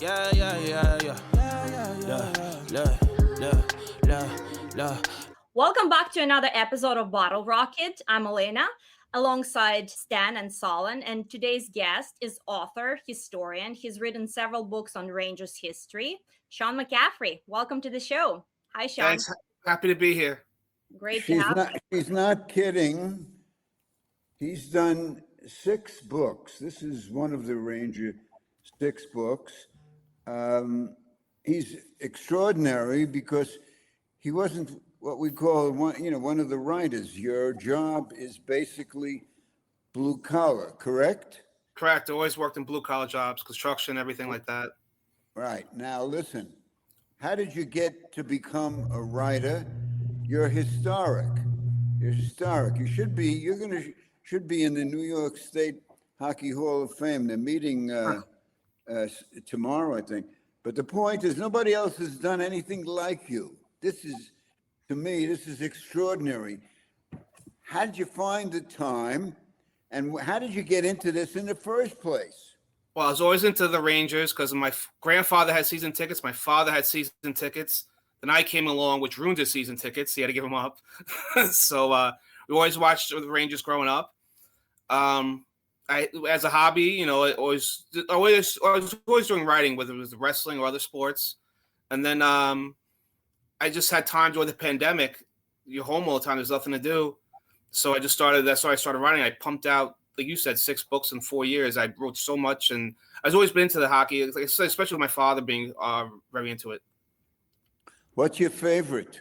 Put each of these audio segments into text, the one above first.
Yeah, yeah, yeah, yeah. Yeah. Welcome back to another episode of Bottle Rocket. I'm Alena, alongside Stan and Solon, and today's guest is author, historian. He's written several books on Rangers history. Sean McCaffrey, welcome to the show. Hi, Sean. Thanks. Happy to be here. Great to have you. She's not kidding. He's done 6 books. This is one of the Ranger 6 books. He's extraordinary because he wasn't what we call one of the writers. Your job is basically blue collar, correct? Correct. I always worked in blue collar jobs, construction, everything like that. Right. Now listen, how did you get to become a writer? You're historic. You should be in the New York State Hockey Hall of Fame. They're meeting tomorrow, I think. But the point is, nobody else has done anything like you. To me, this is extraordinary. How did you find the time, and how did you get into this in the first place? Well, I was always into the Rangers because my grandfather had season tickets. My father had season tickets. Then I came along, which ruined his season tickets. He had to give them up. So we always watched the Rangers growing up. As a hobby, I was always doing writing, whether it was wrestling or other sports. And then I just had time during the pandemic. You're home all the time. There's nothing to do. So that's why I started writing. I pumped out, like you said, 6 books in 4 years. I wrote so much, and I've always been into the hockey, especially with my father being very into it. What's your favorite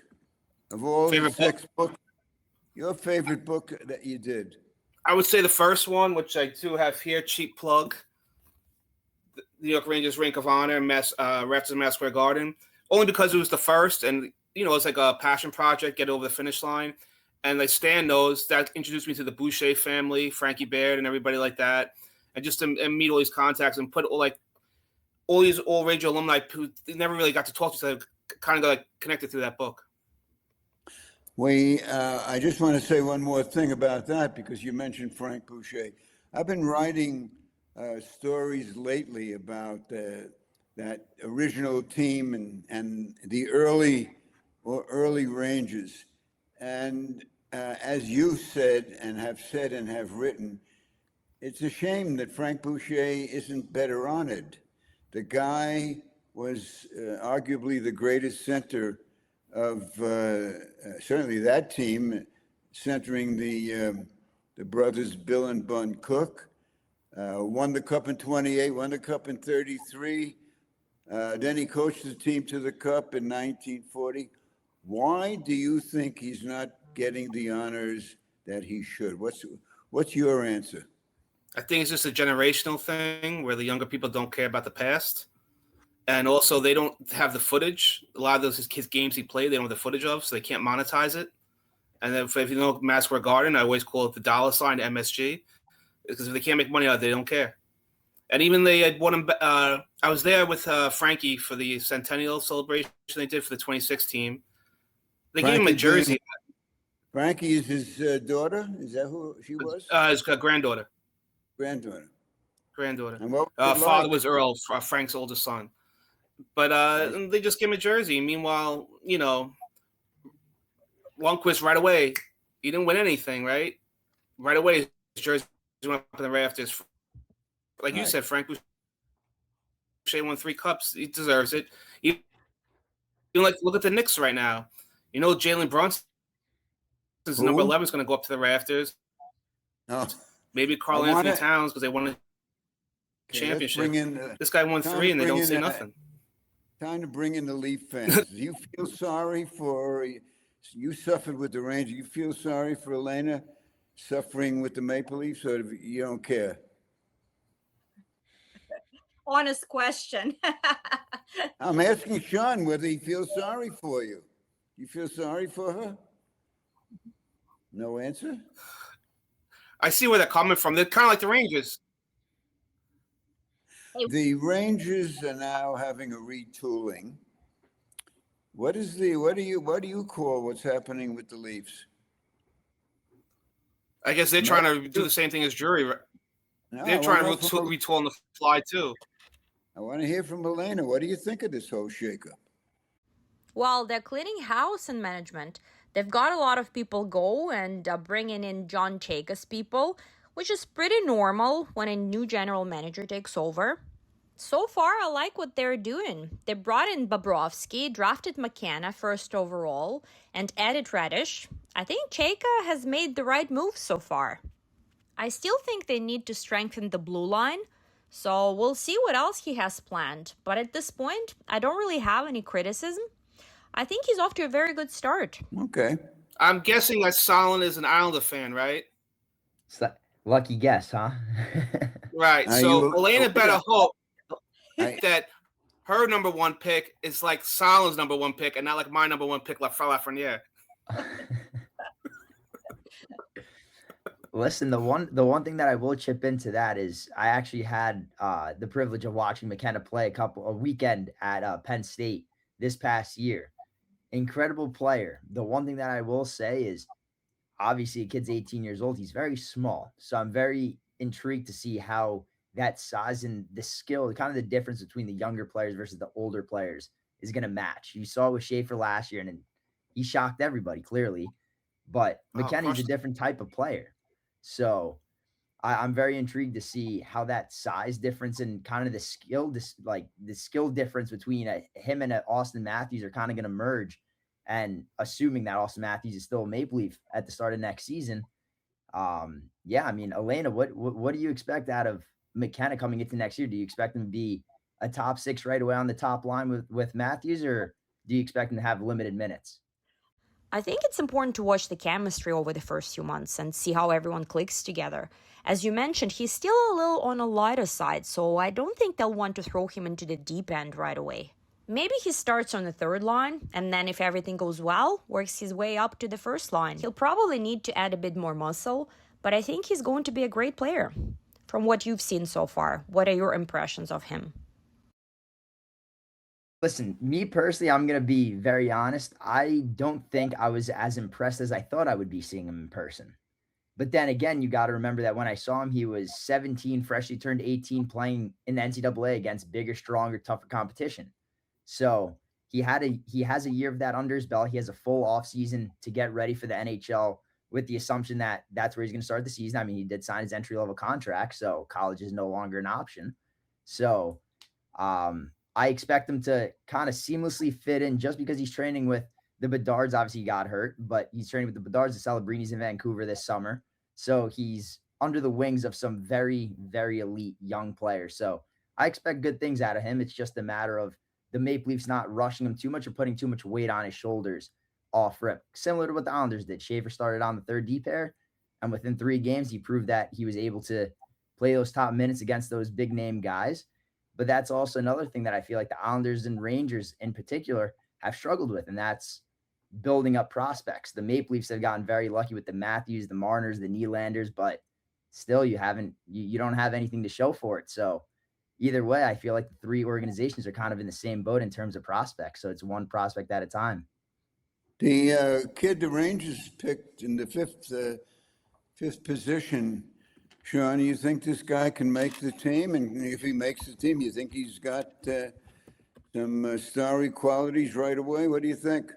of all the 6 books? Your favorite book that you did? I would say the first one, which I do have here, cheap plug, the New York Rangers Rink of Honor, Rafters of Madison Square Garden, only because it was the first, and it's like a passion project, get over the finish line. And like Stan knows, that introduced me to the Boucher family, Frankie Baird, and everybody like that, and just to meet all these contacts and put all these old Ranger alumni who never really got to talk to, so I kind of got connected through that book. I just want to say one more thing about that, because you mentioned Frank Boucher. I've been writing stories lately about that original team and the early Rangers. And as you said and have written, it's a shame that Frank Boucher isn't better honored. The guy was arguably the greatest center of certainly that team, centering the brothers Bill and Bun Cook. Won the Cup in 28, won the Cup in 33. Then he coached the team to the Cup in 1940. Why do you think he's not getting the honors that he should? What's your answer? I think it's just a generational thing where the younger people don't care about the past. And also, they don't have the footage. A lot of those his games he played, they don't have the footage of, so they can't monetize it. And then, if you know Madison Square Garden, I always call it the dollar sign MSG, because if they can't make money out of it, they don't care. And even they had won. I was there with Frankie for the centennial celebration they did for the 26 team. They gave him a jersey. Frankie is his daughter? Is that who she was? His granddaughter. Granddaughter. And like? father was Earl, Frank's oldest son. But they just gave him a jersey. Meanwhile, Lundqvist right away, he didn't win anything, right? Right away, his jersey went up in the rafters. Like you said, Frank Boucher won 3 cups. He deserves it. Look at the Knicks right now. Jalen Brunson's number 11 is going to go up to the rafters. Oh. Maybe Karl Anthony Towns, because they won a championship. This guy won 3 and they don't say nothing. Time to bring in the Leaf fans. Do you feel sorry for you suffered with the Rangers? You feel sorry for Alena suffering with the Maple Leafs, or you don't care? Honest question. I'm asking Sean whether he feels sorry for you. You feel sorry for her? No answer? I see where they're coming from. They're kind of like the Rangers. The Rangers are now having a retooling. What do you call what's happening with the Leafs? I guess they're trying to do the same thing as Drury. No, they're trying to retool on the fly too. I want to hear from Alena. What do you think of this whole shakeup? Well, they're cleaning house in management. They've got a lot of people go and bringing in John Chayka's people, which is pretty normal when a new general manager takes over. So far, I like what they're doing. They brought in Bobrovsky, drafted McKenna first overall, and added Radish. I think Chayka has made the right move so far. I still think they need to strengthen the blue line, so we'll see what else he has planned. But at this point, I don't really have any criticism. I think he's off to a very good start. Okay. I'm guessing that Solon is an Islander fan, right? Lucky guess, huh? Right. So Alena better hope I- that her number one pick is like Solon's number one pick and not like my number one pick, Lafreniere. Listen, the one thing that I will chip into that is I actually had the privilege of watching McKenna play a weekend at Penn State this past year. Incredible player. The one thing that I will say is obviously a kid's 18 years old. He's very small. So I'm very intrigued to see how that size and the skill, kind of the difference between the younger players versus the older players is going to match. You saw it with Schaefer last year, and he shocked everybody clearly. But McKenna's a different type of player. So I'm very intrigued to see how that size difference and kind of the skill difference between him and Austin Matthews are kind of going to merge. And assuming that Austin Matthews is still a Maple Leaf at the start of next season, yeah, I mean, Alena, what do you expect out of McKenna coming into next year? Do you expect him to be a top 6 right away on the top line with Matthews, or do you expect him to have limited minutes? I think it's important to watch the chemistry over the first few months and see how everyone clicks together. As you mentioned, he's still a little on a lighter side, so I don't think they'll want to throw him into the deep end right away. Maybe he starts on the third line, and then if everything goes well, works his way up to the first line. He'll probably need to add a bit more muscle, but I think he's going to be a great player. From what you've seen so far, what are your impressions of him? Listen, me personally, I'm going to be very honest. I don't think I was as impressed as I thought I would be seeing him in person. But then again, you got to remember that when I saw him, he was 17, freshly turned 18, playing in the NCAA against bigger, stronger, tougher competition. So he has a year of that under his belt. He has a full offseason to get ready for the NHL with the assumption that that's where he's going to start the season. I mean, he did sign his entry-level contract, so college is no longer an option. So I expect him to kind of seamlessly fit in just because he's training with the Bedards. Obviously, he got hurt, but he's training with the Bedards, the Celebrinis in Vancouver this summer. So he's under the wings of some very, very elite young players. So I expect good things out of him. It's just a matter of the Maple Leafs not rushing him too much or putting too much weight on his shoulders off rip, similar to what the Islanders did. Schaefer started on the third D pair, and within 3 games, he proved that he was able to play those top minutes against those big name guys. But that's also another thing that I feel like the Islanders and Rangers in particular have struggled with, and that's building up prospects. The Maple Leafs have gotten very lucky with the Matthews, the Marners, the Nylanders, but still you don't have anything to show for it. So either way, I feel like the 3 organizations are kind of in the same boat in terms of prospects. So it's one prospect at a time. The kid the Rangers picked in the fifth position, Sean, you think this guy can make the team? And if he makes the team, you think he's got some starry qualities right away? What do you think?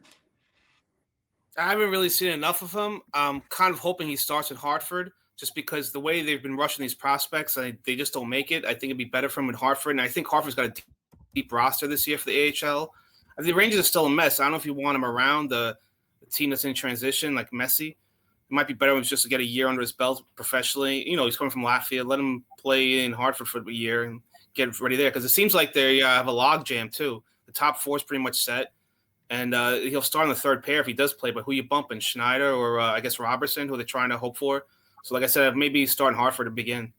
I haven't really seen enough of him. I'm kind of hoping he starts at Hartford just because the way they've been rushing these prospects, they just don't make it. I think it'd be better for him in Hartford. And I think Hartford's got a deep roster this year for the AHL. The Rangers are still a mess. I don't know if you want him around the team that's in transition, like Messi. It might be better just to get a year under his belt professionally. You know, he's coming from Latvia. Let him play in Hartford for a year and get ready there. Because it seems like they have a log jam, too. The top 4 is pretty much set. And he'll start on the third pair if he does play. But who you bumping, Schneider or I guess Robertson, who they're trying to hope for? So like I said, maybe start in Hartford to begin.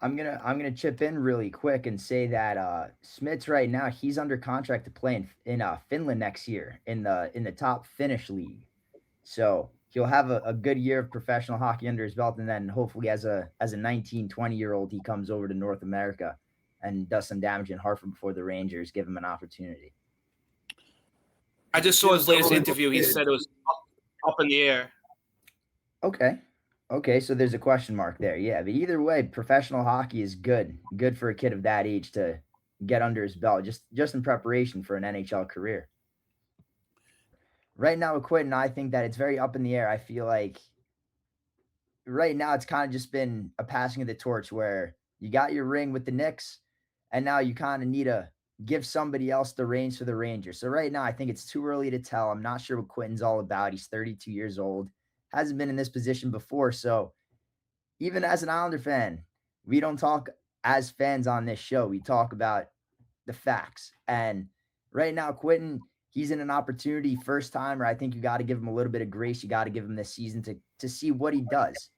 I'm gonna chip in really quick and say that Smits right now, he's under contract to play in Finland next year in the top Finnish league. So he'll have a good year of professional hockey under his belt, and then hopefully as a 19, 20-year-old, he comes over to North America and does some damage in Hartford before the Rangers give him an opportunity. I just saw his latest interview. He said it was up in the air. Okay, so there's a question mark there. Yeah, but either way, professional hockey is good for a kid of that age to get under his belt just in preparation for an NHL career. Right now with Quentin, I think that it's very up in the air. I feel like right now it's kind of just been a passing of the torch where you got your ring with the Knicks and now you kind of need to give somebody else the reins for the Rangers. So right now I think it's too early to tell. I'm not sure what Quentin's all about. He's 32 years old, hasn't been in this position before. So even as an Islander fan, we don't talk as fans on this show. We talk about the facts. And right now, Quentin, he's in an opportunity, first timer. I think you got to give him a little bit of grace. You got to give him this season to see what he does.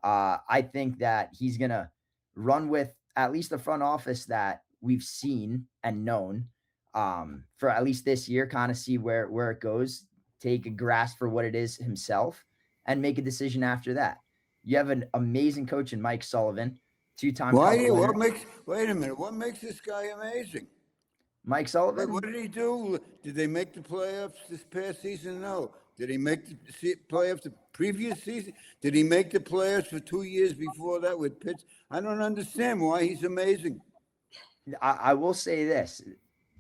I think that he's going to run with at least the front office that we've seen and known for at least this year, kind of see where it goes, take a grasp for what it is himself, and make a decision after that. You have an amazing coach in Mike Sullivan, two-time. Wait a minute. What makes this guy amazing? Mike Sullivan? What did he do? Did they make the playoffs this past season? No. Did he make the playoffs the previous season? Did he make the playoffs for 2 years before that with Pitts? I don't understand why he's amazing. I will say this.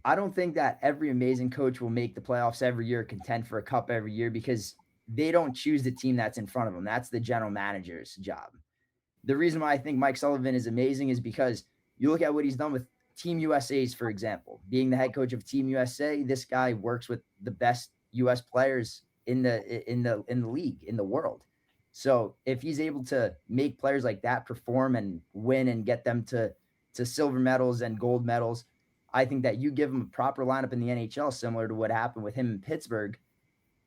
I don't think that every amazing coach will make the playoffs every year, contend for a cup every year, because they don't choose the team that's in front of them. That's the general manager's job. The reason why I think Mike Sullivan is amazing is because you look at what he's done with Team USA's, for example. Being the head coach of Team USA, this guy works with the best US players in the league, in the world. So if he's able to make players like that perform and win and get them to silver medals and gold medals, I think that you give him a proper lineup in the NHL, similar to what happened with him in Pittsburgh,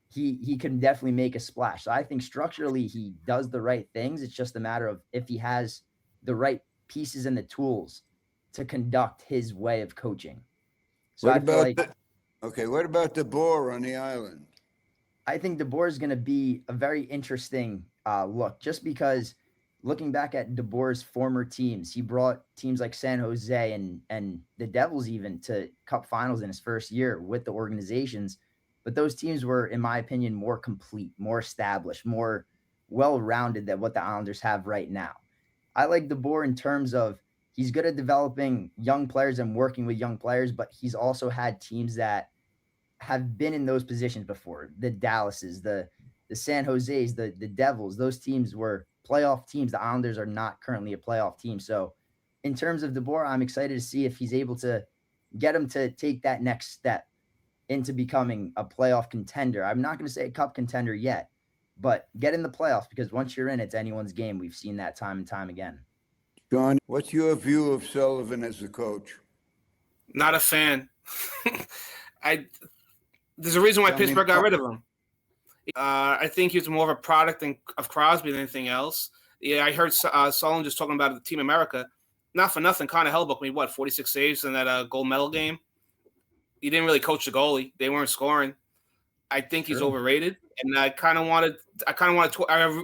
he can definitely make a splash. So I think structurally he does the right things. It's just a matter of if he has the right pieces and the tools to conduct his way of coaching. So what about DeBoer on the island? I think DeBoer is going to be a very interesting look, just because looking back at DeBoer's former teams, he brought teams like San Jose and the Devils even to cup finals in his first year with the organizations. But those teams were, in my opinion, more complete, more established, more well-rounded than what the Islanders have right now. I like DeBoer in terms of he's good at developing young players and working with young players, but he's also had teams that have been in those positions before. The Dallases, the San Jose's, the Devils, those teams were playoff teams. The Islanders are not currently a playoff team. So in terms of DeBoer, I'm excited to see if he's able to get him to take that next step into becoming a playoff contender. I'm not going to say a cup contender yet, but get in the playoffs, because once you're in, it's anyone's game. We've seen that time and time again. Sean, what's your view of Sullivan as a coach? Not a fan. There's a reason why Pittsburgh got rid of him. I think he was more of a product of Crosby than anything else. Yeah, I heard Solon just talking about the Team America. Not for nothing, Connor Hellebuyck made 46 saves in that gold medal game. He didn't really coach the goalie. They weren't scoring. I think he's overrated, and I kind of wanted.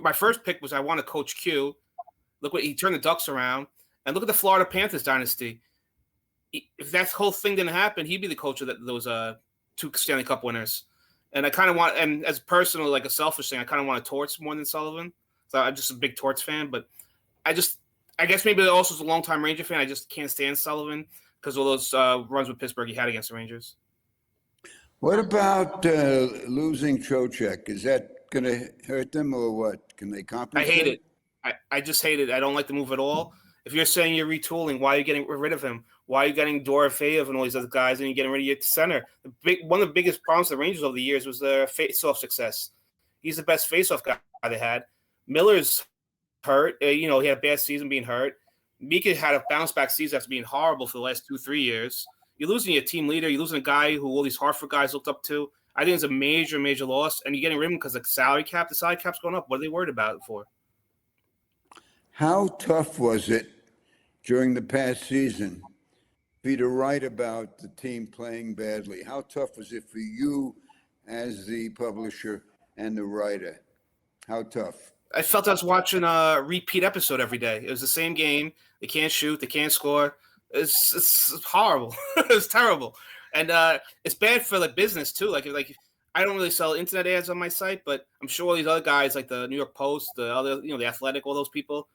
My first pick was I want to coach Q. Look what he turned the Ducks around, and look at the Florida Panthers dynasty. If that whole thing didn't happen, he'd be the coach of those 2 Stanley Cup winners. And I kind of want, and as personal, like a selfish thing, I kind of want a Torts more than Sullivan. So I'm just a big Torts fan, but I guess maybe also as a longtime Ranger fan, I just can't stand Sullivan because of those runs with Pittsburgh he had against the Rangers. What about losing Trocheck? Is that going to hurt them or what? Can they compensate? I hate it. I just hate it. I don't like the move at all. If you're saying you're retooling, why are you getting rid of him? Why are you getting Dorofeyev and all these other guys, and you're getting rid of your center? One of the biggest problems of the Rangers over the years was their face-off success. He's the best face-off guy they had. Miller's hurt. He had a bad season being hurt. Mika had a bounce-back season after being horrible for the last 2-3 years. You're losing your team leader. You're losing a guy who all these Hartford guys looked up to. I think it's a major, major loss, and you're getting rid of him because the salary cap's going up. What are they worried about it for? How tough was it during the past season for you to write about the team playing badly? How tough was it for you as the publisher and the writer? How tough? I felt I was watching a repeat episode every day. It was the same game. They can't shoot. They can't score. It's horrible. It's terrible. And it's bad for the business too. Like I don't really sell internet ads on my site, but I'm sure all these other guys like the New York Post, the other, the Athletic, all those people,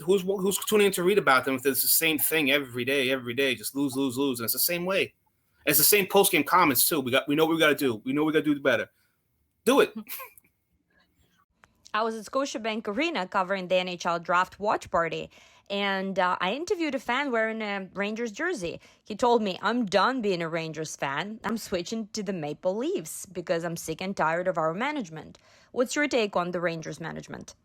who's tuning in to read about them if it's the same thing every day, just lose, and it's the same way. And it's the same post game comments too. We know what we got to do. We know we got to do better. Do it. I was at Scotiabank Arena covering the NHL draft watch party, and I interviewed a fan wearing a Rangers jersey. He told me, I'm done being a Rangers fan. I'm switching to the Maple Leafs because I'm sick and tired of our management. What's your take on the Rangers management?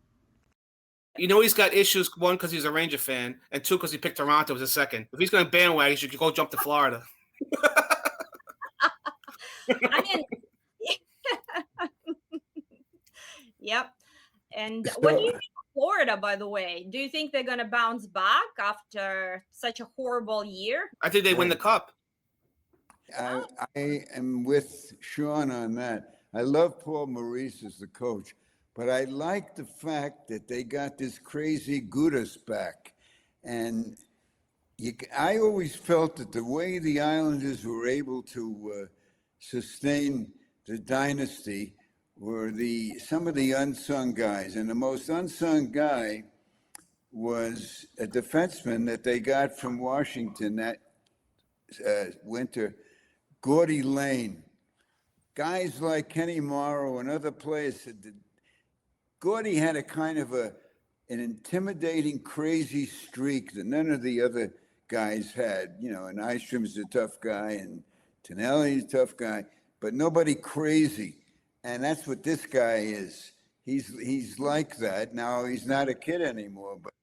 You know he's got issues, one, because he's a Ranger fan, and two, because he picked Toronto as a second. If he's going to bandwagon, he should go jump to Florida. I mean, yep. And what do you think of Florida, by the way? Do you think they're going to bounce back after such a horrible year? I think they win the cup. I am with Sean on that. I love Paul Maurice as the coach, but I like the fact that they got this crazy Gudas back. And I always felt that the way the Islanders were able to sustain the dynasty were some of the unsung guys. And the most unsung guy was a defenseman that they got from Washington that winter, Gordy Lane. Guys like Kenny Morrow and other players said that Gordy had a kind of an intimidating, crazy streak that none of the other guys had. You know, and Nystrom's a tough guy, and Tonelli's a tough guy, but nobody crazy. And that's what this guy is. He's like that. Now he's not a kid anymore, but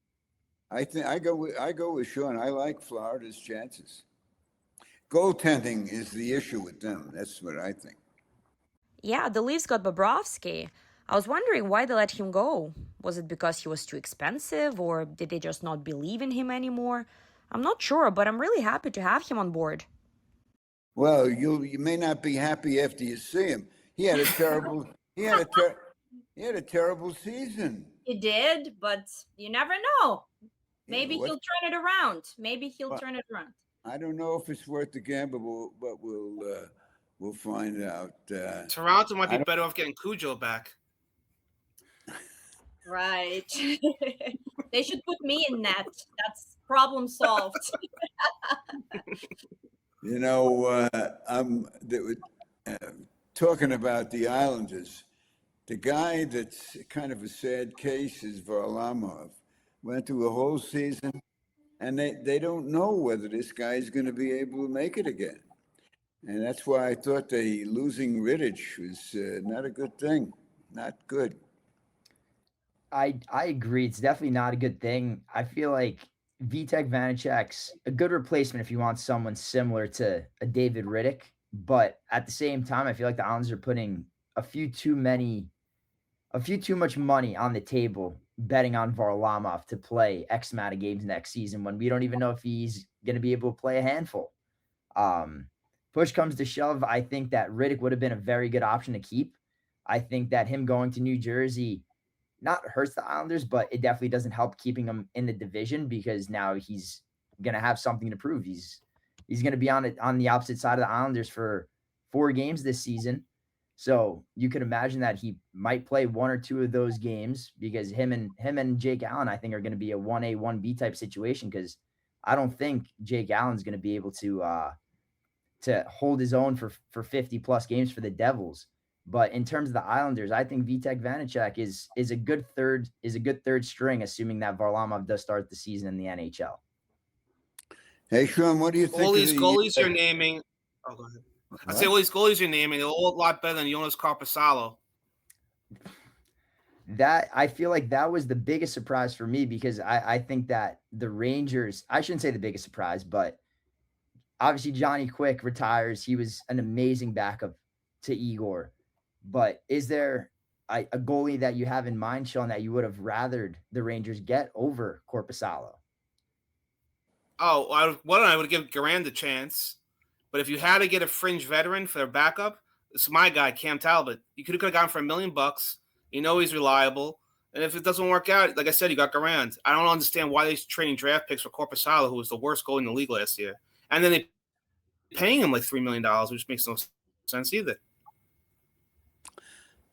I think I go with Sean. I like Florida's chances. Goaltending is the issue with them. That's what I think. Yeah, the Leafs got Bobrovsky. I was wondering why they let him go. Was it because he was too expensive, or did they just not believe in him anymore? I'm not sure, but I'm really happy to have him on board. Well, you may not be happy after you see him. He had a terrible terrible season. He did, but you never know. Maybe he'll turn it around. I don't know if it's worth the gamble, but we'll find out. Toronto might be better off getting Cujo back. Right. They should put me in net. That's problem solved. You know, I'm talking about the Islanders. The guy that's kind of a sad case is Varlamov. Went through a whole season, and they don't know whether this guy is going to be able to make it again. And that's why I thought that losing Rittich was not a good thing. Not good. I agree. It's definitely not a good thing. I feel like Vitek Vanacek's a good replacement if you want someone similar to a David Rittich. But at the same time, I feel like the Islanders are putting a few too much money on the table betting on Varlamov to play X amount of games next season when we don't even know if he's going to be able to play a handful. Push comes to shove, I think that Rittich would have been a very good option to keep. I think that him going to New Jersey not hurts the Islanders, but it definitely doesn't help keeping him in the division because now he's going to have something to prove. He's going to be on the opposite side of the Islanders for 4 games this season. So you could imagine that he might play 1 or 2 of those games because him and Jake Allen, I think, are going to be a 1A, 1B type situation because I don't think Jake Allen's going to be able to hold his own for 50 plus games for the Devils. But in terms of the Islanders, I think Vitek Vanacek is a good third string, assuming that Varlamov does start the season in the NHL. Hey, Sean, what do you think? All these goalies you're naming. Oh, go ahead. I'd say all these goalies you're naming, they're all a lot better than Jonas Korpisalo. That I feel like that was the biggest surprise for me because I think that the Rangers, I shouldn't say the biggest surprise, but obviously Johnny Quick retires. He was an amazing backup to Igor. But is there a goalie that you have in mind, Sean, that you would have rathered the Rangers get over Korpisalo? Oh, I would give Garand a chance. But if you had to get a fringe veteran for their backup, it's my guy, Cam Talbot. You could have gone for $1 million. You know he's reliable. And if it doesn't work out, like I said, you got Garand. I don't understand why they're trading draft picks for Korpisalo, who was the worst goalie in the league last year. And then they're paying him like $3 million, which makes no sense either.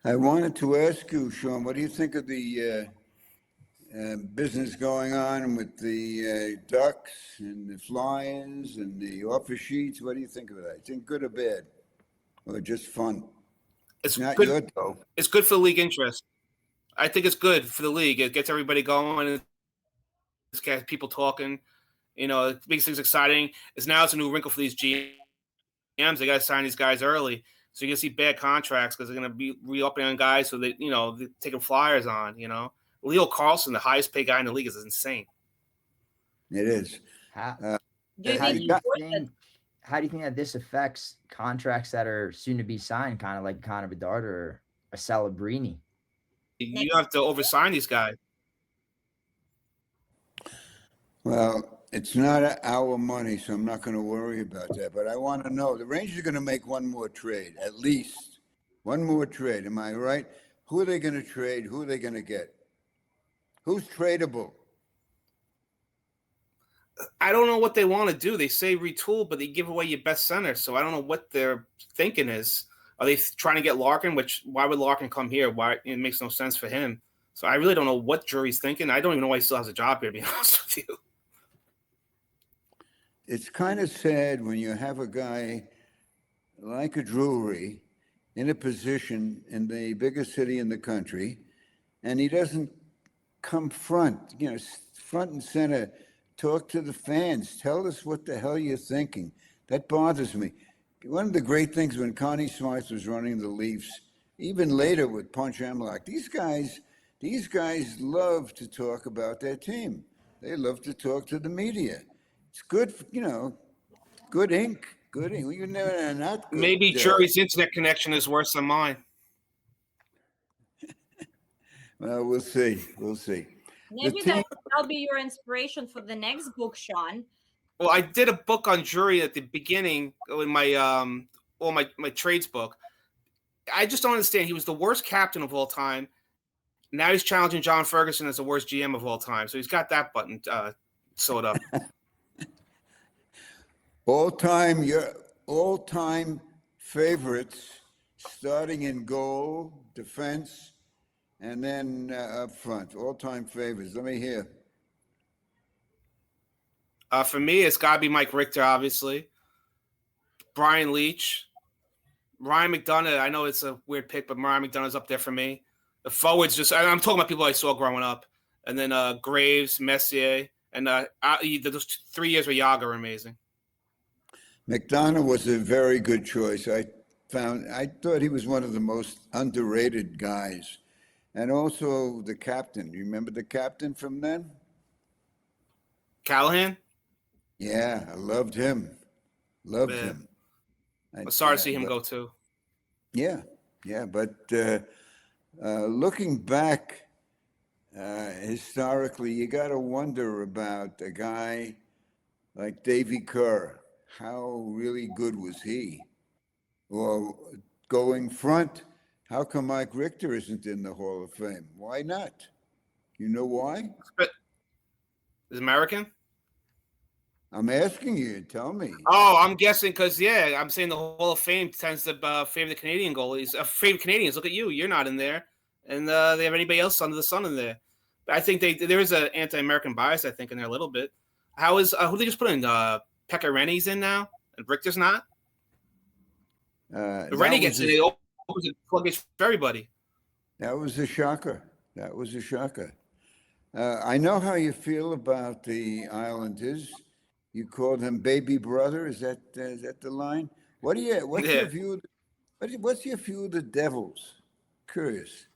I wanted to ask you, Sean, what do you think of the business going on with the Ducks and the Flyers and the offer sheets. What do you think of that? Think good or bad, or just fun? It's Not good. your dough. It's good for the league interest. I think it's good for the league. It gets everybody going. It's got people talking. It makes things exciting. It's a new wrinkle for these GMs. They got to sign these guys early. So you're going to see bad contracts because they're going to be re-upping on guys so they're taking flyers on, Leo Carlson, the highest paid guy in the league, is insane. It is. How, Do you how think do it's you worth it? think how do you think that this affects contracts that are soon to be signed, kind of like Connor Bedard or a Celebrini? You have to oversign these guys. Well, it's not our money, so I'm not going to worry about that. But I want to know, the Rangers are going to make one more trade, at least one more trade. Am I right? Who are they going to trade? Who are they going to get? Who's tradable? I don't know what they want to do. They say retool, but they give away your best center. So I don't know what their thinking is. Are they trying to get Larkin? Why would Larkin come here? Why it makes no sense for him. So I really don't know what Drury's thinking. I don't even know why he still has a job here, to be honest with you. It's kind of sad when you have a guy like a Drury in a position in the biggest city in the country, and he doesn't come front and center, talk to the fans, tell us what the hell you're thinking. That bothers me. One of the great things when Connie Smythe was running the Leafs, even later with Punch Emlock, these guys love to talk about their team. They love to talk to the media. It's good, good ink. Good ink. You never not good. Maybe Drury's internet connection is worse than mine. Well, we'll see. We'll see. Maybe that'll be your inspiration for the next book, Sean. Well, I did a book on Drury at the beginning in my my trades book. I just don't understand. He was the worst captain of all time. Now he's challenging John Ferguson as the worst GM of all time. So he's got that button sewed up. Your all-time favorites, starting in goal, defense, and then up front. All-time favorites. Let me hear. For me, it's got to be Mike Richter, obviously. Brian Leach. Ryan McDonough. I know it's a weird pick, but Ryan McDonough's up there for me. The forwards, I'm talking about people I saw growing up. And then Graves, Messier, and those 3 years with Yager are amazing. McDonough was a very good choice. I thought he was one of the most underrated guys. And also the captain. You remember the captain from then? Callahan? Yeah, I loved him. Loved him. I'm sorry to see him go too. Yeah, but looking back historically, you got to wonder about a guy like Davy Kerr. How really good was he? Or going front, how come Mike Richter isn't in the Hall of Fame? Why not? You know why? Is American? I'm asking you. Tell me. Oh, I'm guessing because, I'm saying the Hall of Fame tends to favor the Canadian goalies. Favor Canadians. Look at you. You're not in there. And they have anybody else under the sun in there. But I think there is an anti-American bias, I think, in there a little bit. Who they just put in? Pekka Rennie's in now, and Richter's not? Rennie gets in. It opens the floodgates for everybody. That was a shocker. I know how you feel about the Islanders. You call them baby brother. Is that the line? What's your view? What's your view of the Devils? Curious.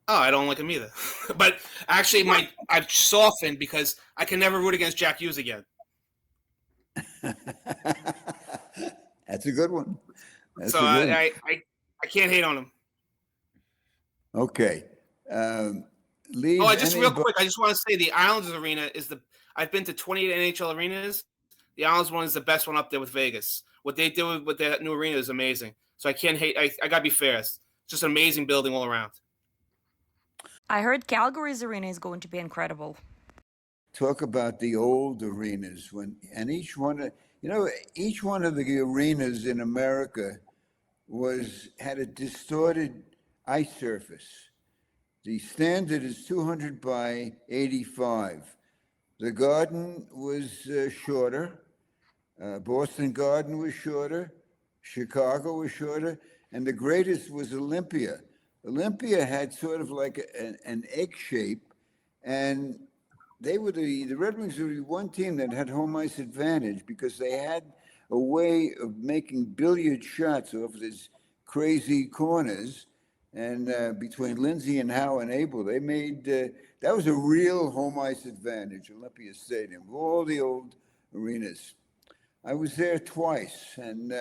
Oh, I don't like them either. But actually, I've softened because I can never root against Jack Hughes again. That's a good one. I can't hate on him. Okay. Real quick, I just want to say the Islanders arena I've been to 28 NHL arenas. The Islanders one is the best one up there with Vegas. What they did with that new arena is amazing. So I can't hate. I got to be fair. It's just an amazing building all around. I heard Calgary's arena is going to be incredible. Talk about the old arenas each one of the arenas in America had a distorted ice surface. The standard is 200 by 85. The Garden was shorter. Boston Garden was shorter. Chicago was shorter. And the greatest was Olympia. Olympia had sort of like an egg shape, and they were the Red Wings were the one team that had home ice advantage because they had a way of making billiard shots off these crazy corners. And between Lindsay and Howe and Abel, they made that was a real home ice advantage, Olympia Stadium, all the old arenas. I was there twice, and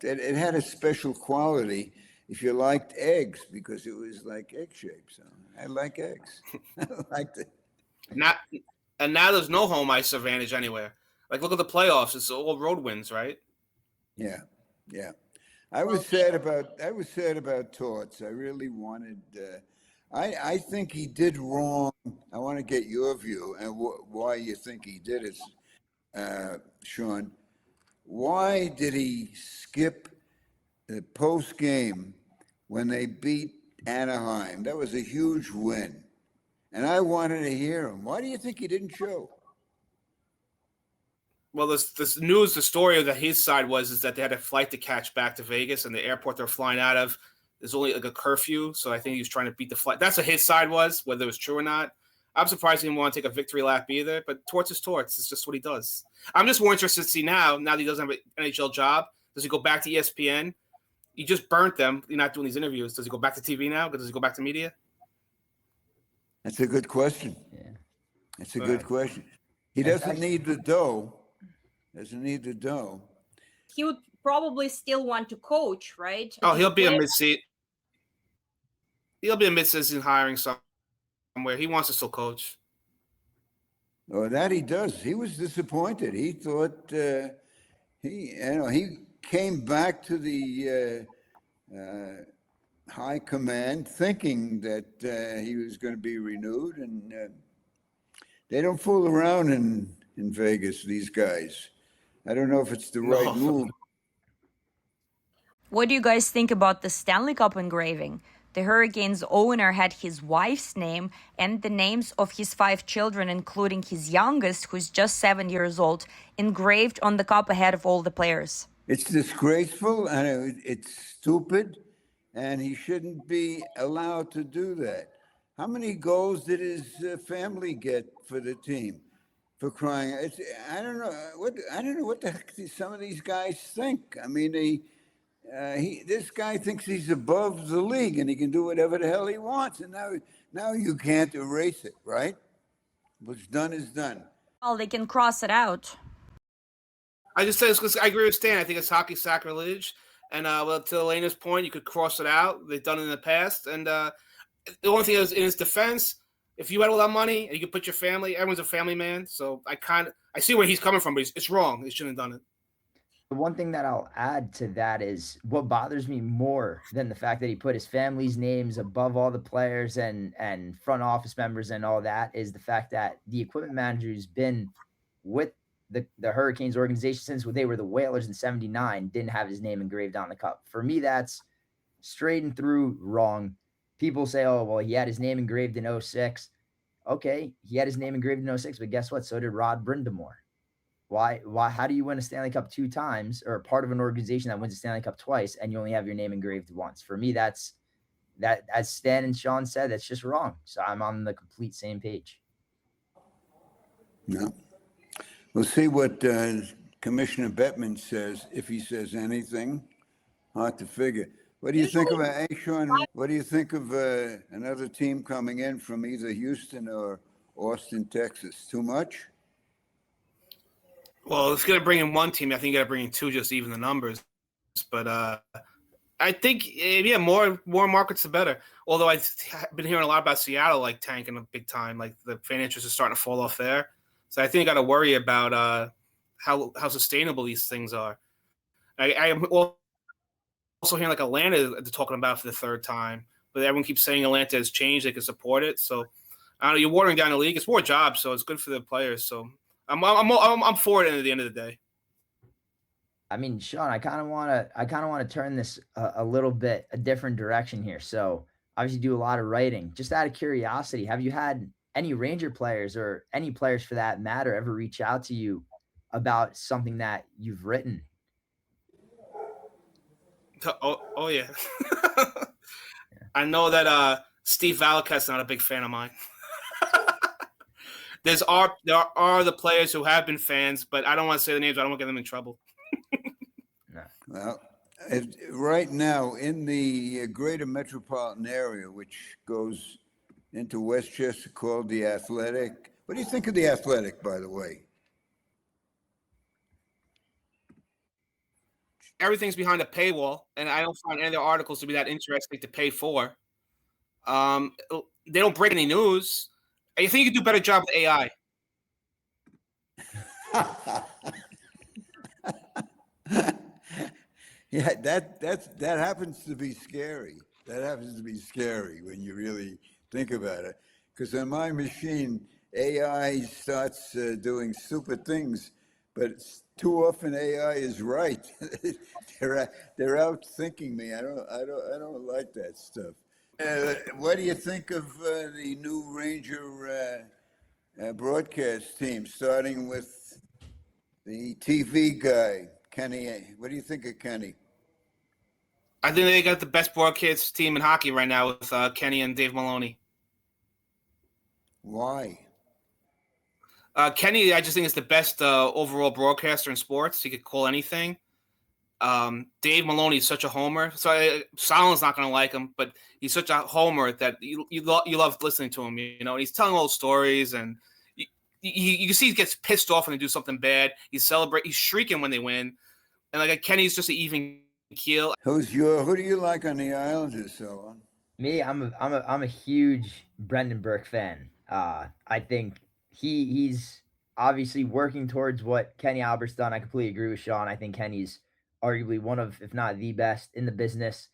it had a special quality if you liked eggs because it was like egg shaped. So I like eggs. I liked it. Now there's no home ice advantage anywhere. Like look at the playoffs; it's all road wins, right? Yeah. I was sad about Torts. I really wanted. I think he did wrong. I want to get your view and why you think he did it, Sean. Why did he skip the post game when they beat Anaheim? That was a huge win, and I wanted to hear him. Why do you think he didn't show? Well, this news, the story that his side is that they had a flight to catch back to Vegas, and the airport they're flying out of is only like a curfew. So I think he was trying to beat the flight. That's what his side was, whether it was true or not. I'm surprised he didn't want to take a victory lap either. But Torts is Torts. It's just what he does. I'm just more interested to see now that he doesn't have an NHL job. Does he go back to ESPN? You just burnt them. You're not doing these interviews. Does he go back to TV now? Does he go back to media? That's a good question. Yeah. That's a good question. He doesn't need the dough. He would probably still want to coach, right? Oh, he'll be a mid-season. He'll be a mid-season hiring somewhere. He wants to still coach. Oh, that he does. He was disappointed. He thought he came back to the high command thinking that he was going to be renewed, and they don't fool around in Vegas. These guys. I don't know if it's the right move. What do you guys think about the Stanley Cup engraving? The Hurricanes owner had his wife's name and the names of his 5 children, including his youngest, who's just 7 years old, engraved on the cup ahead of all the players. It's disgraceful and it's stupid, and he shouldn't be allowed to do that. How many goals did his family get for the team? For crying, I don't know what the heck some of these guys think. I mean, this guy thinks he's above the league and he can do whatever the hell he wants, and now you can't erase it, right? What's done is done. Well, they can cross it out. I just say because I agree with Stan. I think it's hockey sacrilege, and to Elena's point, you could cross it out. They've done it in the past, and the only thing is in his defense. If you had all that money and you could put your family, everyone's a family man. So I see where he's coming from, but it's wrong. They shouldn't have done it. The one thing that I'll add to that is what bothers me more than the fact that he put his family's names above all the players and front office members and all that is the fact that the equipment manager who's been with the Hurricanes organization since they were the Whalers in '79 didn't have his name engraved on the cup. For me, that's straight and through wrong. People say, oh, well, he had his name engraved in '06. Okay, he had his name engraved in '06, but guess what? So did Rod Brind'Amour. Why? How do you win a Stanley Cup 2 times or part of an organization that wins a Stanley Cup twice and you only have your name engraved once? For me, that, as Stan and Sean said, that's just wrong. So I'm on the complete same page. No. We'll see what Commissioner Bettman says, if he says anything. Hard to figure. What do you think of Sean? What do you think of another team coming in from either Houston or Austin, Texas? Too much? Well, it's going to bring in one team. I think you got to bring in 2 just to even the numbers. But I think, more markets the better. Although I've been hearing a lot about Seattle, like tanking a big time. Like the fan interest is starting to fall off there. So I think I got to worry about how sustainable these things are. I am also hearing like Atlanta they're talking about for the 3rd time, but everyone keeps saying Atlanta has changed. They can support it. So I don't know. You're watering down the league. It's more jobs, so it's good for the players. So I'm for it at the end of the day. I mean, Sean, I kind of want to turn this a little bit a different direction here. So obviously do a lot of writing. Just out of curiosity, have you had any Ranger players or any players for that matter ever reach out to you about something that you've written? Oh yeah. I know that Steve Valaket's not a big fan of mine. There are the players who have been fans, but I don't want to say the names. I don't want to get them in trouble. No. Well, right now in the greater metropolitan area, which goes into Westchester, called the Athletic. What do you think of the Athletic, by the way? Everything's behind a paywall, and I don't find any of the articles to be that interesting to pay for. They don't break any news. I think you could do a better job with AI. Yeah, that happens to be scary. That happens to be scary when you really think about it. Because on my machine, AI starts doing stupid things, but too often AI is right. they're out thinking me. I don't like that stuff. What do you think of the new Ranger broadcast team, starting with the TV guy, Kenny? What do you think of Kenny? I think they got the best broadcast team in hockey right now with Kenny and Dave Maloney. Why? Kenny, I just think is the best overall broadcaster in sports. He could call anything. Dave Maloney is such a homer. So Solon's not going to like him, but he's such a homer that you love listening to him. You know, and he's telling old stories, and you can see he gets pissed off when they do something bad. He's shrieking when they win, and like Kenny's just an even keel. Who do you like on the Islanders, Solon? Me, I'm a huge Brendan Burke fan. I think he's obviously working towards what Kenny Albert's done. I completely agree with Sean. I think Kenny's arguably one of, if not the best in the business.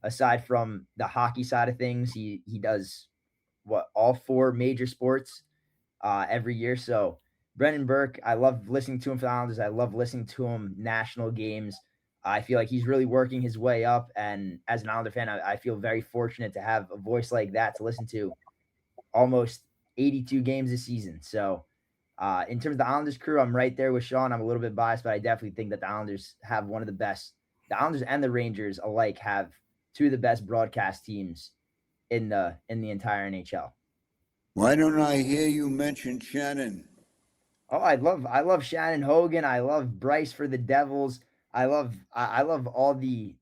Aside from the hockey side of things, he does all 4 major sports every year. So Brendan Burke, I love listening to him for the Islanders. I love listening to him national games. I feel like he's really working his way up. And as an Islander fan, I feel very fortunate to have a voice like that to listen to almost 82 games this season. So in terms of the Islanders crew, I'm right there with Sean. I'm a little bit biased, but I definitely think that the Islanders have one of the best. The Islanders and the Rangers alike have 2 of the best broadcast teams in the entire NHL. Why don't I hear you mention Shannon? Oh, I love Shannon Hogan. I love Bryce for the Devils. I love all the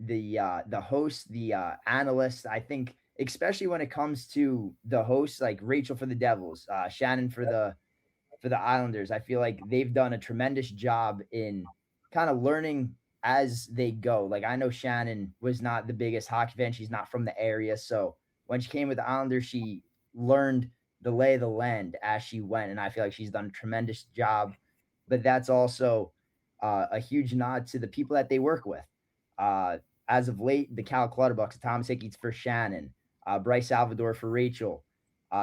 hosts, the analysts. I think especially when it comes to the hosts, like Rachel for the Devils, Shannon for the Islanders. I feel like they've done a tremendous job in kind of learning as they go. Like I know Shannon was not the biggest hockey fan. She's not from the area. So when she came with the Islanders, she learned the lay of the land as she went. And I feel like she's done a tremendous job. But that's also a huge nod to the people that they work with. As of late, the Cal Clutterbucks, Thomas Hickey's for Shannon, Bryce Salvador for Rachel.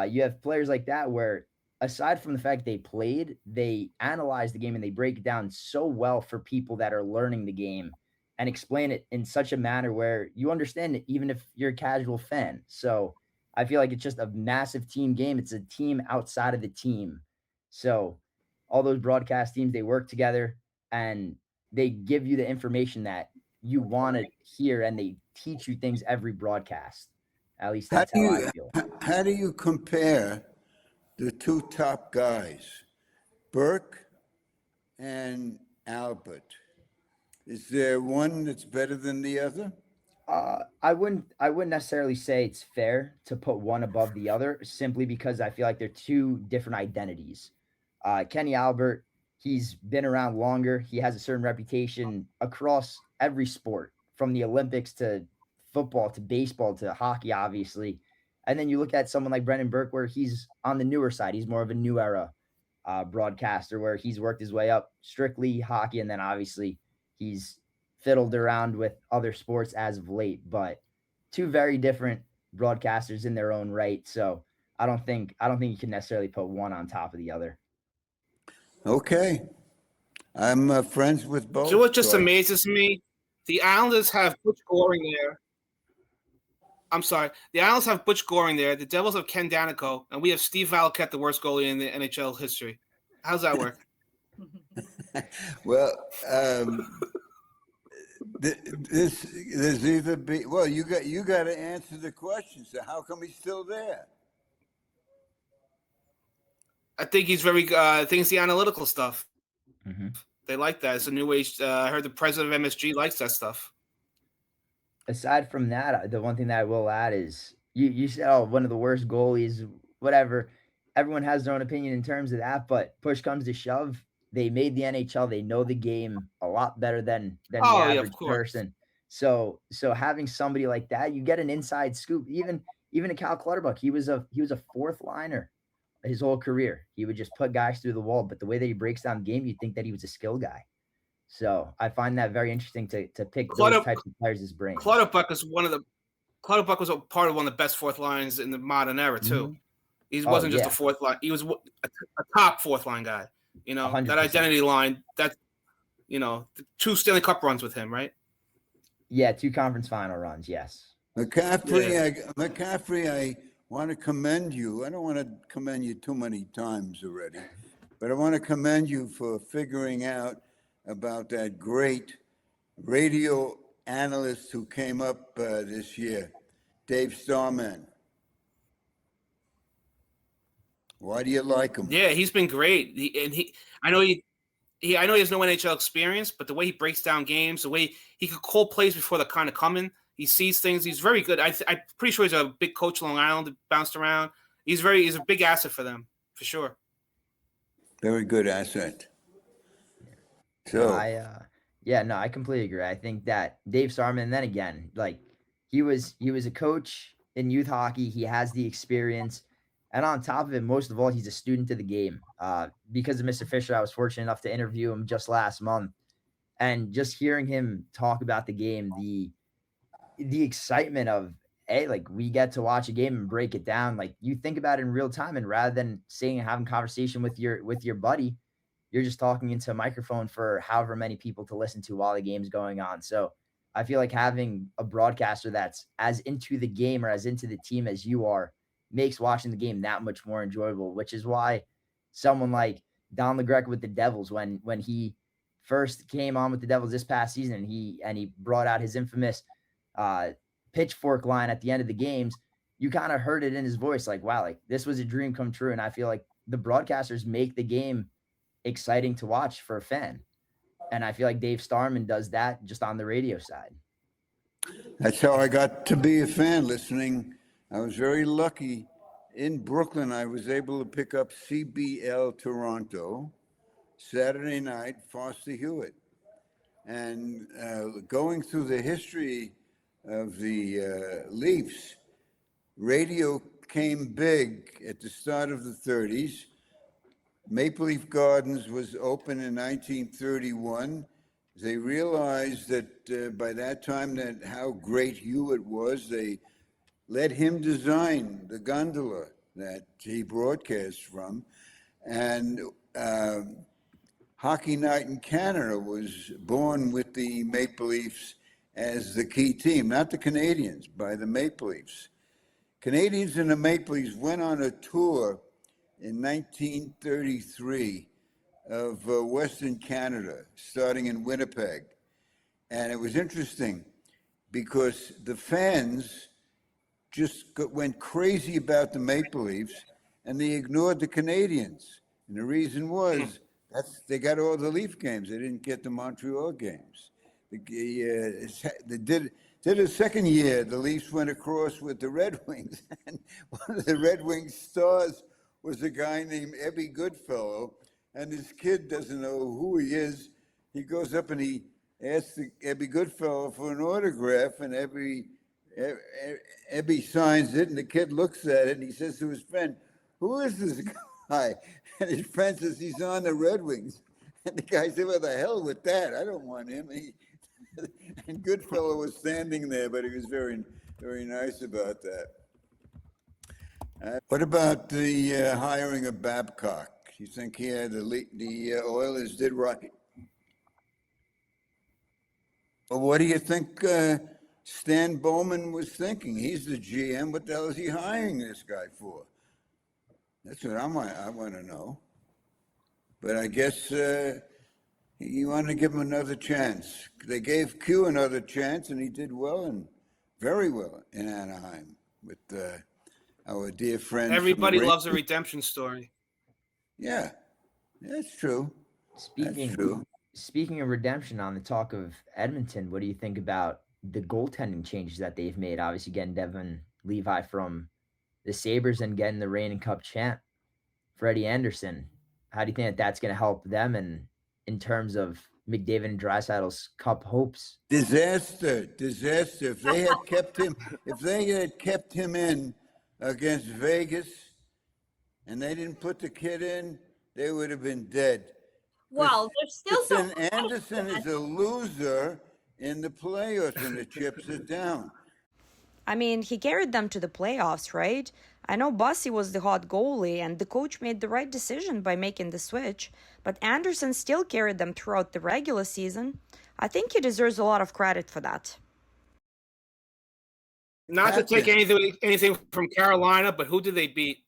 You have players like that where, aside from the fact they played, they analyze the game and they break it down so well for people that are learning the game and explain it in such a manner where you understand it, even if you're a casual fan. So I feel like it's just a massive team game. It's a team outside of the team. So all those broadcast teams, they work together and they give you the information that you want to hear, and they teach you things every broadcast. At least that's how I feel. How do you compare the 2 top guys, Burke and Albert? Is there one that's better than the other? I wouldn't necessarily say it's fair to put one above the other, simply because I feel like they're 2 different identities. Kenny Albert, he's been around longer. He has a certain reputation across every sport, from the Olympics to football to baseball to hockey, obviously. And then you look at someone like Brendan Burke, where he's on the newer side. He's more of a new era broadcaster, where he's worked his way up strictly hockey, and then obviously he's fiddled around with other sports as of late. But 2 very different broadcasters in their own right. So I don't think you can necessarily put one on top of the other. Okay, I'm friends with both. So what just amazes me, the Islanders have good scoring there. I'm sorry. The Islanders have Butch Goring there. The Devils have Ken Danico, and we have Steve Valiquette, the worst goalie in the NHL history. How's that work? Well, there's either be well, you got to answer the question. So how come he's still there? I think he's very. I think it's the analytical stuff. Mm-hmm. They like that. It's a new age. I heard the president of MSG likes that stuff. Aside from that, the one thing that I will add is you said, oh, one of the worst goalies, whatever. Everyone has their own opinion in terms of that, but push comes to shove, they made the NHL. They know the game a lot better than the average person. So having somebody like that, you get an inside scoop. Even a Cal Clutterbuck, he was a fourth liner his whole career. He would just put guys through the wall, but the way that he breaks down the game, you'd think that he was a skill guy. So I find that very interesting to pick those types of players as brains. Clutterbuck was a part of one of the best fourth lines in the modern era too. Mm-hmm. He wasn't just a fourth line. He was a top fourth line guy. You know, 100%. That identity line, that, you know, the 2 Stanley Cup runs with him, right? Yeah, 2 conference final runs, yes. McCaffrey, I want to commend you. I don't want to commend you too many times already, but I want to commend you for figuring out about that great radio analyst who came up this year, Dave Starman. Why do you like him? Yeah, he's been great. I know he has no NHL experience, but the way he breaks down games, the way he could call plays before they're kind of coming, he sees things. He's very good. I'm pretty sure he's a big coach Long Island, bounced around. He's a big asset for them, for sure. Very good asset. So I completely agree. I think that Dave Starman, then again, like he was a coach in youth hockey. He has the experience. And on top of it, most of all, he's a student of the game. Because of Mr. Fischler, I was fortunate enough to interview him just last month. And just hearing him talk about the game, the excitement of, hey, like we get to watch a game and break it down. Like you think about it in real time, and rather than sitting and having conversation with your buddy, you're just talking into a microphone for however many people to listen to while the game's going on. So I feel like having a broadcaster that's as into the game or as into the team as you are makes watching the game that much more enjoyable, which is why someone like Don LeGrec with the Devils, when he first came on with the Devils this past season, and he brought out his infamous pitchfork line at the end of the games, you kind of heard it in his voice, like, wow, like this was a dream come true. And I feel like the broadcasters make the game exciting to watch for a fan. And I feel like Dave Starman does that just on the radio side. That's how I got to be a fan, listening. I was very lucky. In Brooklyn, I was able to pick up CBL Toronto, Saturday night, Foster Hewitt. And going through the history of the Leafs, radio came big at the start of the 30s. Maple Leaf Gardens was open in 1931. They realized that by that time that how great Hewitt was, they let him design the gondola that he broadcast from. And Hockey Night in Canada was born with the Maple Leafs as the key team, not the Canadians, by the Maple Leafs. Canadians and the Maple Leafs went on a tour in 1933 of Western Canada, starting in Winnipeg. And it was interesting because the fans just went crazy about the Maple Leafs, and they ignored the Canadians. And the reason was they got all the Leaf games. They didn't get the Montreal games. They did a second year. The Leafs went across with the Red Wings, and one of the Red Wings stars was a guy named Ebby Goodfellow, and this kid doesn't know who he is. He goes up and he asks Ebby Goodfellow for an autograph, and Ebby signs it, and the kid looks at it, and he says to his friend, "Who is this guy?" And his friend says, "He's on the Red Wings." And the guy said, "Well, the hell with that. I don't want him." And Goodfellow was standing there, but he was very, very nice about that. What about the hiring of Babcock? You think the Oilers did right? Well, what do you think Stan Bowman was thinking. He's the GM. What the hell is he hiring this guy for? That's what I want to know. But I guess he wanted to give him another chance. They gave Q another chance, and he did well and very well in Anaheim with our dear friend. Everybody loves a redemption story. Yeah, that's true. Speaking of redemption, on the talk of Edmonton, what do you think about the goaltending changes that they've made? Obviously, getting Devin Levi from the Sabres and getting the reigning Cup champ, Freddie Anderson. How do you think that's going to help them and in terms of McDavid and Draisaitl's Cup hopes? Disaster. If they had kept him in against Vegas and they didn't put the kid in, they would have been dead. Well, there's still some. Anderson is a loser in the playoffs when the chips are down. I mean, he carried them to the playoffs, right? I know Bussy was the hot goalie, and the coach made the right decision by making the switch, but Anderson still carried them throughout the regular season. I think he deserves a lot of credit for that. Not to take anything from Carolina, but who did they beat?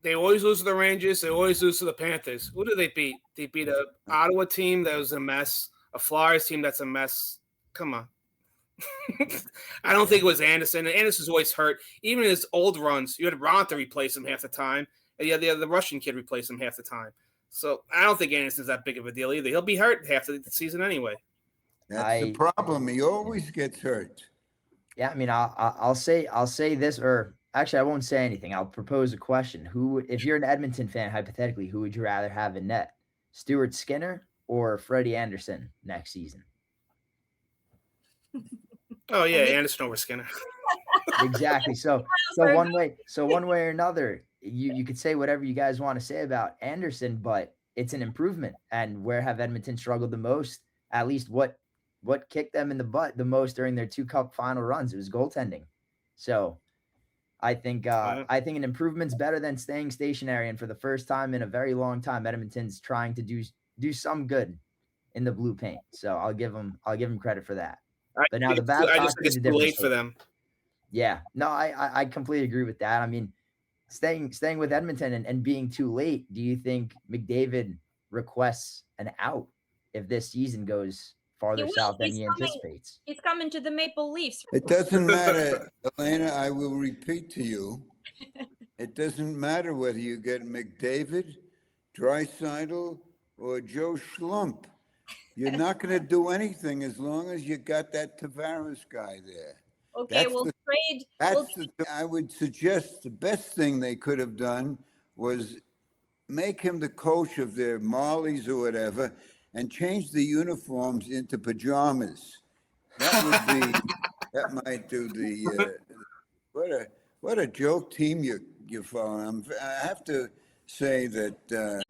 They always lose to the Rangers. They always lose to the Panthers. Who did they beat? They beat a Ottawa team that was a mess, a Flyers team that's a mess. Come on. I don't think it was Anderson. And Anderson's always hurt. Even in his old runs, you had Ronta replace him half the time, and you had the Russian kid replace him half the time. So I don't think Anderson's that big of a deal either. He'll be hurt half the season anyway. That's the problem. He always gets hurt. Yeah, I mean, I'll say this, or actually, I won't say anything. I'll propose a question. Who, if you're an Edmonton fan, hypothetically, who would you rather have in net? Stuart Skinner or Freddie Anderson next season? Oh yeah, Anderson over Skinner. Exactly. So one way or another, you could say whatever you guys want to say about Anderson, but it's an improvement. And where have Edmonton struggled the most? At least what kicked them in the butt the most during their 2 Cup final runs? It was goaltending. So I think an improvement's better than staying stationary. And for the first time in a very long time, Edmonton's trying to do some good in the blue paint. So I'll give them credit for that. But now the bad. I just think it's too late for them. Yeah, no, I completely agree with that. I mean, staying with Edmonton and being too late. Do you think McDavid requests an out if this season goes farther south than he anticipates? He's coming to the Maple Leafs. It doesn't matter, Alena. I will repeat to you. It doesn't matter whether you get McDavid, Draisaitl, or Joe Schlump. You're not going to do anything as long as you got that Tavares guy there. Okay, I would suggest the best thing they could have done was make him the coach of their Marlies or whatever and change the uniforms into pajamas. That might do the what a joke team you're following. I have to say that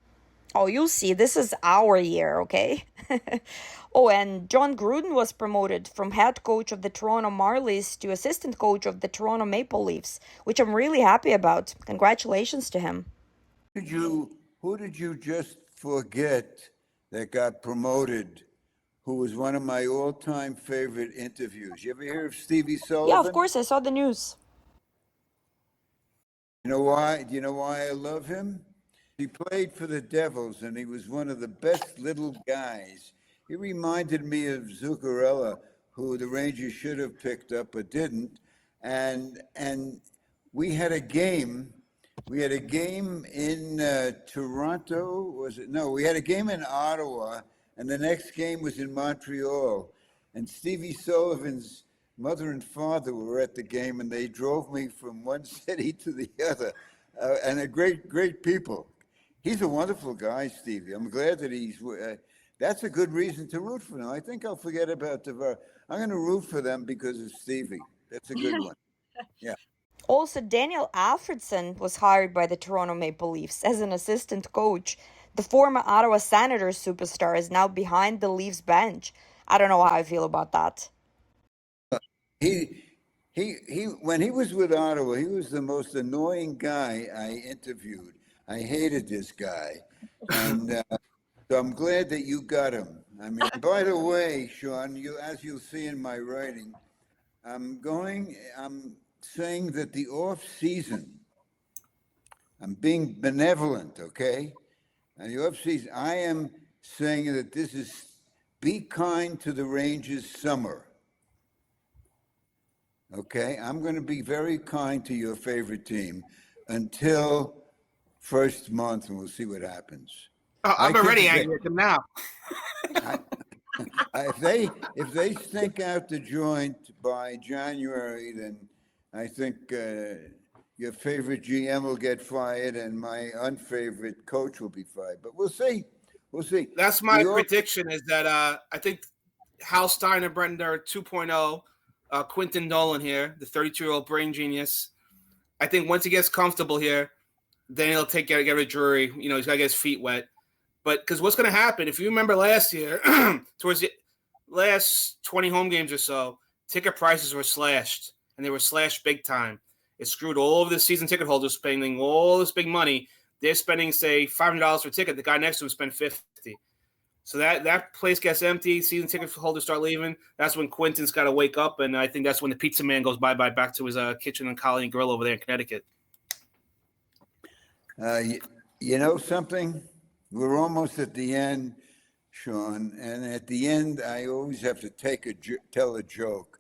Oh, you'll see. This is our year, okay? Oh, and John Gruden was promoted from head coach of the Toronto Marlies to assistant coach of the Toronto Maple Leafs, which I'm really happy about. Congratulations to him. Who did you just forget that got promoted, who was one of my all-time favorite interviews? You ever hear of Stevie Sullivan? Yeah, of course. I saw the news. You know why? Do you know why I love him? He played for the Devils, and he was one of the best little guys. He reminded me of Zuccarello, who the Rangers should have picked up but didn't. And we had a game. We had a game in Toronto. Was it? No, we had a game in Ottawa, and the next game was in Montreal. And Stevie Sullivan's mother and father were at the game, and they drove me from one city to the other. And they're great people. He's a wonderful guy, Stevie. I'm glad that he's. That's a good reason to root for them. I think I'll forget about Tavares. I'm going to root for them because of Stevie. That's a good one. Yeah. Also, Daniel Alfredson was hired by the Toronto Maple Leafs as an assistant coach. The former Ottawa Senators superstar is now behind the Leafs bench. I don't know how I feel about that. He when he was with Ottawa, he was the most annoying guy I interviewed. I hated this guy, and so I'm glad that you got him. I mean, by the way, Sean, as you'll see in my writing, I'm saying that the off season, I'm being benevolent, okay? And the off season, I am saying that this is be kind to the Rangers summer. Okay, I'm going to be very kind to your favorite team until first month, and we'll see what happens. I'm already angry at them now. If they stink out the joint by January, then I think your favorite GM will get fired, and my unfavorite coach will be fired. But we'll see. We'll see. That's my prediction. Is that I think Hal Steinerbrender 2.0. Quentin Nolan here, the 32-year-old brain genius. I think once he gets comfortable here, then he'll get rid of Drury. You know, he's got to get his feet wet. But because what's going to happen, if you remember last year, towards the last 20 home games or so, ticket prices were slashed, and they were slashed big time. It screwed all of the season ticket holders spending all this big money. They're spending, say, $500 for a ticket. The guy next to him spent $50. So that place gets empty, season ticket holders start leaving. That's when Quentin's got to wake up, and I think that's when the pizza man goes bye-bye back to his kitchen and colony grill over there in Connecticut. You know something? We're almost at the end, Sean, and at the end, I always have to tell a joke.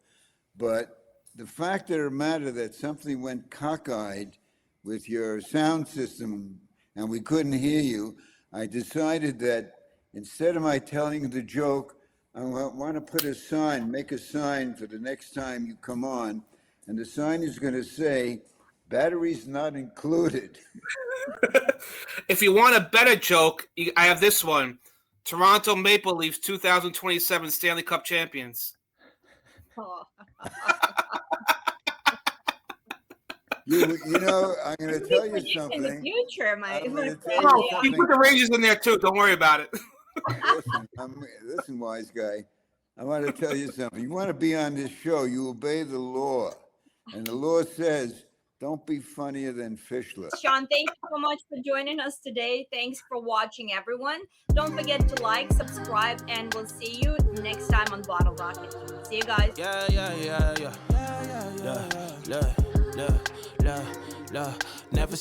But the fact of the matter that something went cockeyed with your sound system and we couldn't hear you, I decided that instead of my telling the joke, I want to put make a sign for the next time you come on. And the sign is going to say, batteries not included. If you want a better joke, I have this one. Toronto Maple Leafs 2027 Stanley Cup champions. Oh. You know, I'm going to tell you In something. the future, my I'm friend. gonna tell you Oh, you something. put the Rangers in there too. Don't worry about it. Listen, wise guy. I want to tell you something. You want to be on this show, you obey the law. And the law says, don't be funnier than Fischler. Sean, thank you so much for joining us today. Thanks for watching, everyone. Don't forget to like, subscribe, and we'll see you next time on Bottle Rocket. See you guys. Yeah. Never